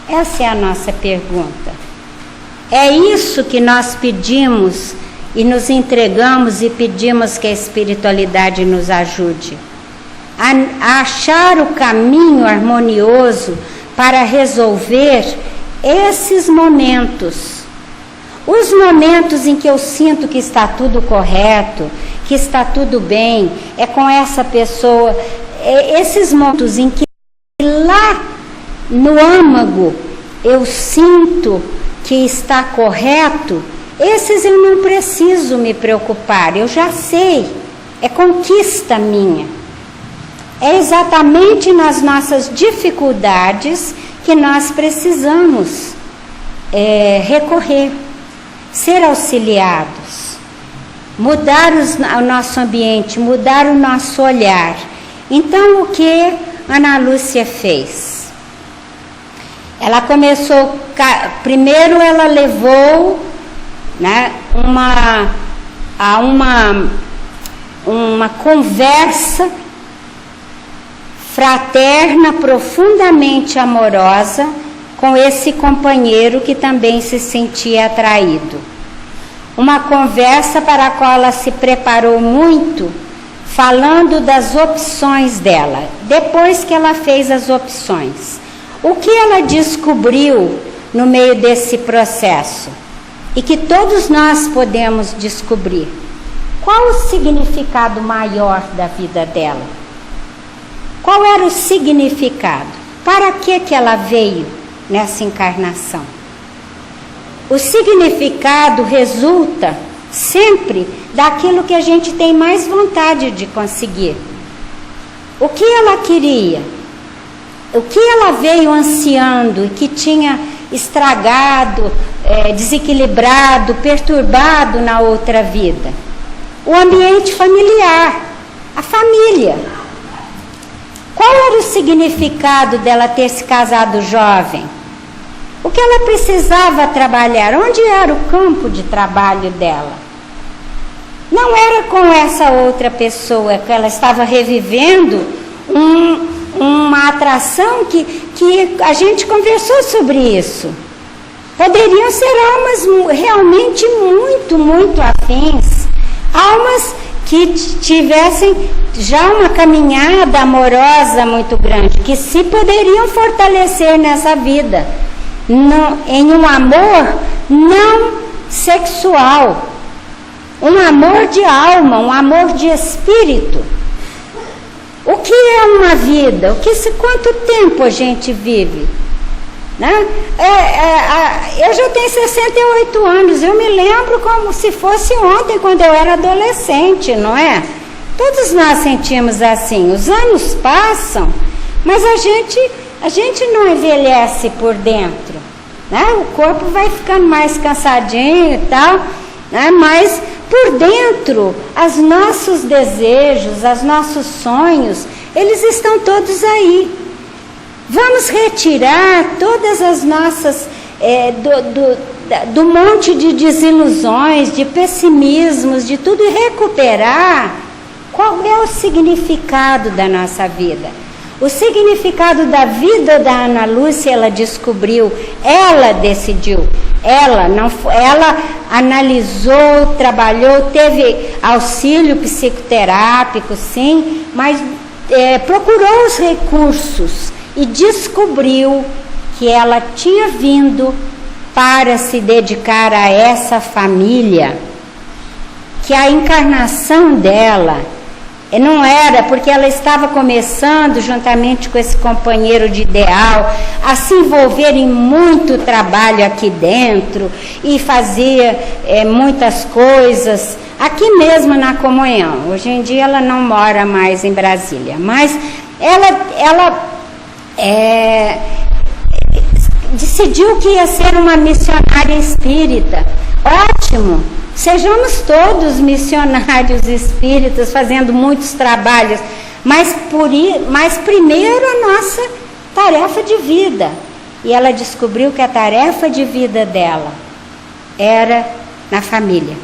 Essa é a nossa pergunta. É isso que nós pedimos e nos entregamos e pedimos que a espiritualidade nos ajude a achar o caminho harmonioso para resolver esses momentos. Os momentos em que eu sinto que está tudo correto, que está tudo bem, é com essa pessoa, esses momentos em que lá no âmago eu sinto que está correto, esses eu não preciso me preocupar, eu já sei, é conquista minha. É exatamente nas nossas dificuldades que nós precisamos recorrer, ser auxiliados, mudar o nosso ambiente, mudar o nosso olhar. Então, o que Ana Lúcia fez? Ela começou, primeiro ela levou, né, uma conversa fraterna, profundamente amorosa, com esse companheiro que também se sentia atraído. Uma conversa para a qual ela se preparou muito, falando das opções dela. Depois que ela fez as opções, o que ela descobriu no meio desse processo? E que todos nós podemos descobrir. Qual o significado maior da vida dela? Qual era o significado? Para que ela veio nessa encarnação? O significado resulta sempre daquilo que a gente tem mais vontade de conseguir. O que ela queria? O que ela veio ansiando e que tinha estragado, desequilibrado, perturbado na outra vida? O ambiente familiar, a família. Qual era o significado dela ter se casado jovem? O que ela precisava trabalhar? Onde era o campo de trabalho dela? Não era com essa outra pessoa que ela estava revivendo uma atração que a gente conversou sobre isso. Poderiam ser almas realmente muito, muito afins. Almas que tivessem já uma caminhada amorosa muito grande, que se poderiam fortalecer nessa vida, em um amor não sexual, um amor de alma, um amor de espírito. O que é uma vida? Quanto tempo a gente vive? Né? Eu já tenho 68 anos, eu me lembro como se fosse ontem, quando eu era adolescente, não é? Todos nós sentimos assim, os anos passam, mas a gente não envelhece por dentro, né? O corpo vai ficando mais cansadinho e tal, né? Mas por dentro, os nossos desejos, os nossos sonhos, eles estão todos aí. Vamos retirar todas as nossas, do monte de desilusões, de pessimismos, de tudo, e recuperar qual é o significado da nossa vida. O significado da vida da Ana Lúcia, ela descobriu, ela decidiu, ela analisou, trabalhou, teve auxílio psicoterápico, sim, mas procurou os recursos e descobriu que ela tinha vindo para se dedicar a essa família que a encarnação dela não era porque ela estava começando, juntamente com esse companheiro de ideal, a se envolver em muito trabalho aqui dentro e fazer muitas coisas aqui mesmo na comunhão. Hoje em dia ela não mora mais em Brasília, mas ela decidiu que ia ser uma missionária espírita. Ótimo! Sejamos todos missionários espíritas, fazendo muitos trabalhos, mas primeiro a nossa tarefa de vida. E ela descobriu que a tarefa de vida dela era na família.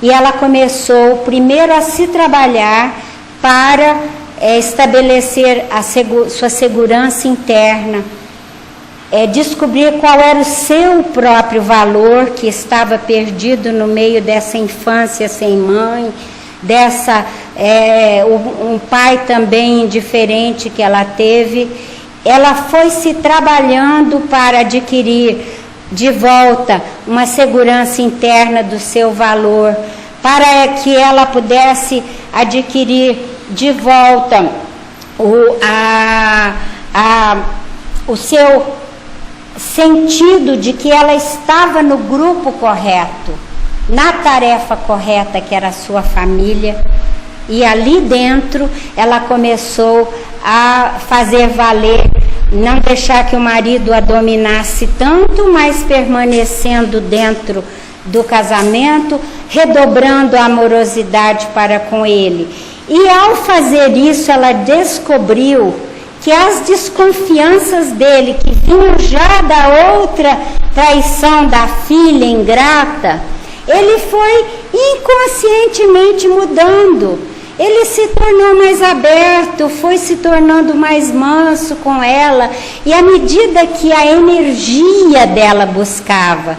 E ela começou primeiro a se trabalhar para estabelecer sua segurança interna, descobrir qual era o seu próprio valor que estava perdido no meio dessa infância sem mãe, um pai também indiferente que ela teve. Ela foi se trabalhando para adquirir de volta uma segurança interna do seu valor, para que ela pudesse adquirir de volta o seu sentido de que ela estava no grupo correto, na tarefa correta, que era a sua família. E ali dentro ela começou a fazer valer, não deixar que o marido a dominasse tanto, mas permanecendo dentro do casamento, redobrando a amorosidade para com ele. E ao fazer isso, ela descobriu que as desconfianças dele, que vinham já da outra traição da filha ingrata, ele foi inconscientemente mudando. Ele se tornou mais aberto, foi se tornando mais manso com ela, e à medida que a energia dela buscava.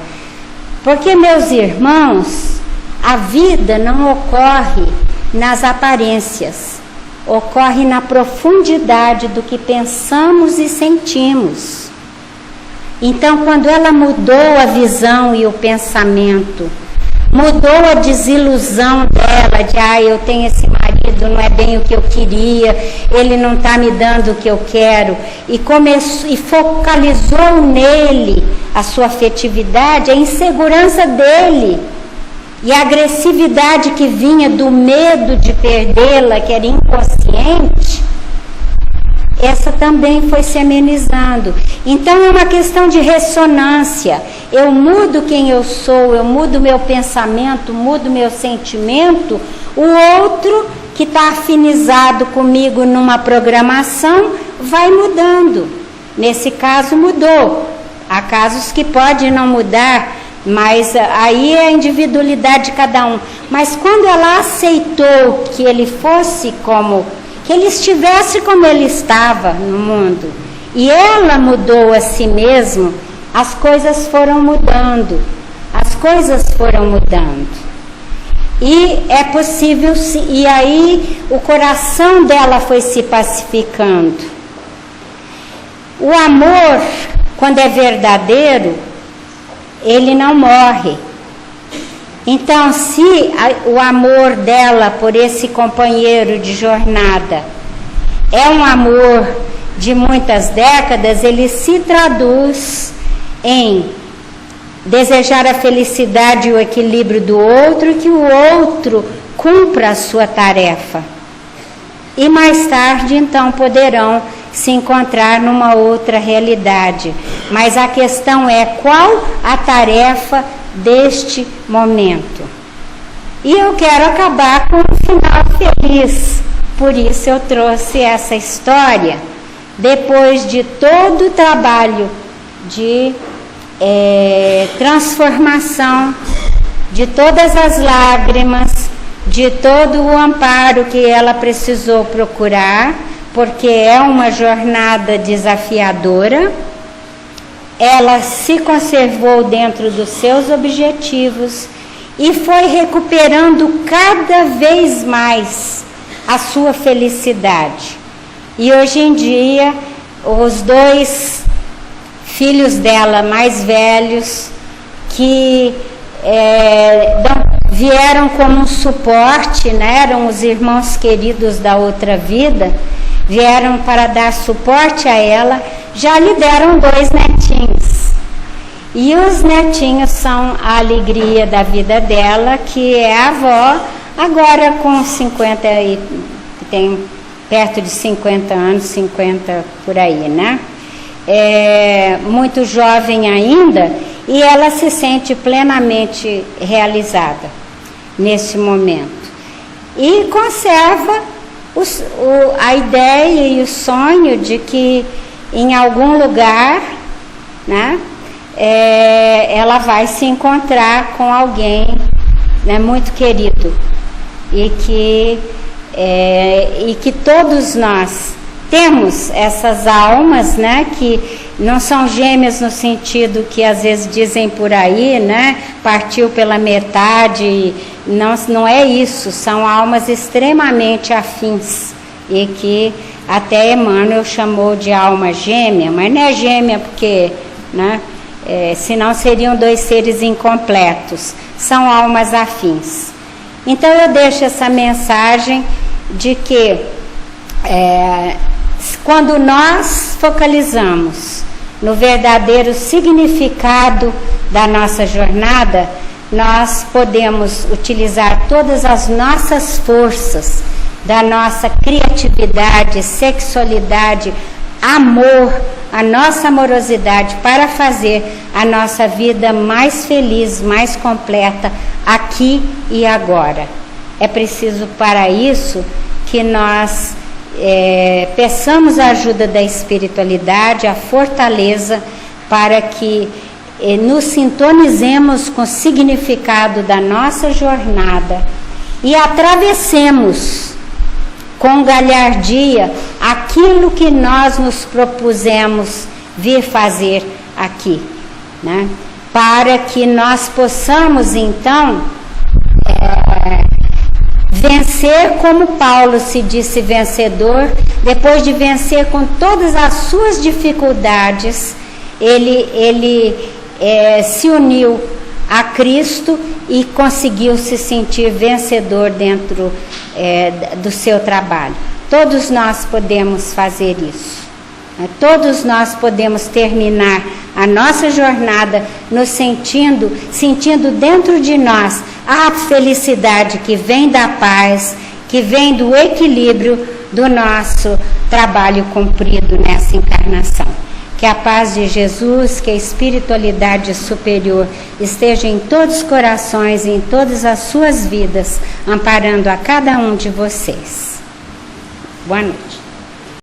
Porque, meus irmãos, a vida não ocorre nas aparências, ocorre na profundidade do que pensamos e sentimos. Então, quando ela mudou a visão e o pensamento, mudou a desilusão dela de eu tenho esse marido, não é bem o que eu queria, ele não está me dando o que eu quero, e focalizou nele a sua afetividade, a insegurança dele e a agressividade que vinha do medo de perdê-la, que era inconsciente, essa também foi se amenizando. Então é uma questão de ressonância. Eu mudo quem eu sou, eu mudo meu pensamento, mudo meu sentimento. O outro que está afinizado comigo numa programação vai mudando. Nesse caso mudou. Há casos que pode não mudar, mas aí é a individualidade de cada um. Mas quando ela aceitou que ele fosse que ele estivesse como ele estava no mundo, e ela mudou a si mesma, as coisas foram mudando. E é possível, e aí o coração dela foi se pacificando. O amor, quando é verdadeiro, ele não morre. Então, se o amor dela por esse companheiro de jornada é um amor de muitas décadas, ele se traduz em desejar a felicidade e o equilíbrio do outro, e que o outro cumpra a sua tarefa. E mais tarde, então, poderão se encontrar numa outra realidade. Mas a questão é qual a tarefa deste momento. E eu quero acabar com um final feliz. Por isso eu trouxe essa história, depois de todo o trabalho de transformação, de todas as lágrimas, de todo o amparo que ela precisou procurar, porque é uma jornada desafiadora. Ela se conservou dentro dos seus objetivos e foi recuperando cada vez mais a sua felicidade. E hoje em dia, os dois filhos dela mais velhos, que vieram como um suporte, né? Eram os irmãos queridos da outra vida, vieram para dar suporte a ela, já lhe deram 2 netinhos. E os netinhos são a alegria da vida dela, que é a avó, agora com 50, tem perto de 50 anos, 50 por aí, né? Muito jovem ainda, e ela se sente plenamente realizada nesse momento. E conserva a ideia e o sonho de que em algum lugar, né, ela vai se encontrar com alguém, né, muito querido, e que todos nós temos essas almas, né, que não são gêmeas no sentido que às vezes dizem por aí, né, partiu pela metade. Não é isso, são almas extremamente afins, e que até Emmanuel chamou de alma gêmea, mas não é gêmea porque, né, senão seriam 2 seres incompletos, são almas afins. Então eu deixo essa mensagem de que quando nós focalizamos no verdadeiro significado da nossa jornada, nós podemos utilizar todas as nossas forças, da nossa criatividade, sexualidade, amor, a nossa amorosidade para fazer a nossa vida mais feliz, mais completa, aqui e agora. É preciso para isso que nós peçamos a ajuda da espiritualidade, a fortaleza, para que nos sintonizemos com o significado da nossa jornada e atravessemos com galhardia aquilo que nós nos propusemos vir fazer aqui, né? Para que nós possamos então vencer como Paulo se disse vencedor. Depois de vencer com todas as suas dificuldades, ele se uniu a Cristo e conseguiu se sentir vencedor dentro do seu trabalho. Todos nós podemos fazer isso. Todos nós podemos terminar a nossa jornada nos sentindo dentro de nós a felicidade que vem da paz, que vem do equilíbrio do nosso trabalho cumprido nessa encarnação. Que a paz de Jesus, que a espiritualidade superior esteja em todos os corações e em todas as suas vidas, amparando a cada um de vocês. Boa noite.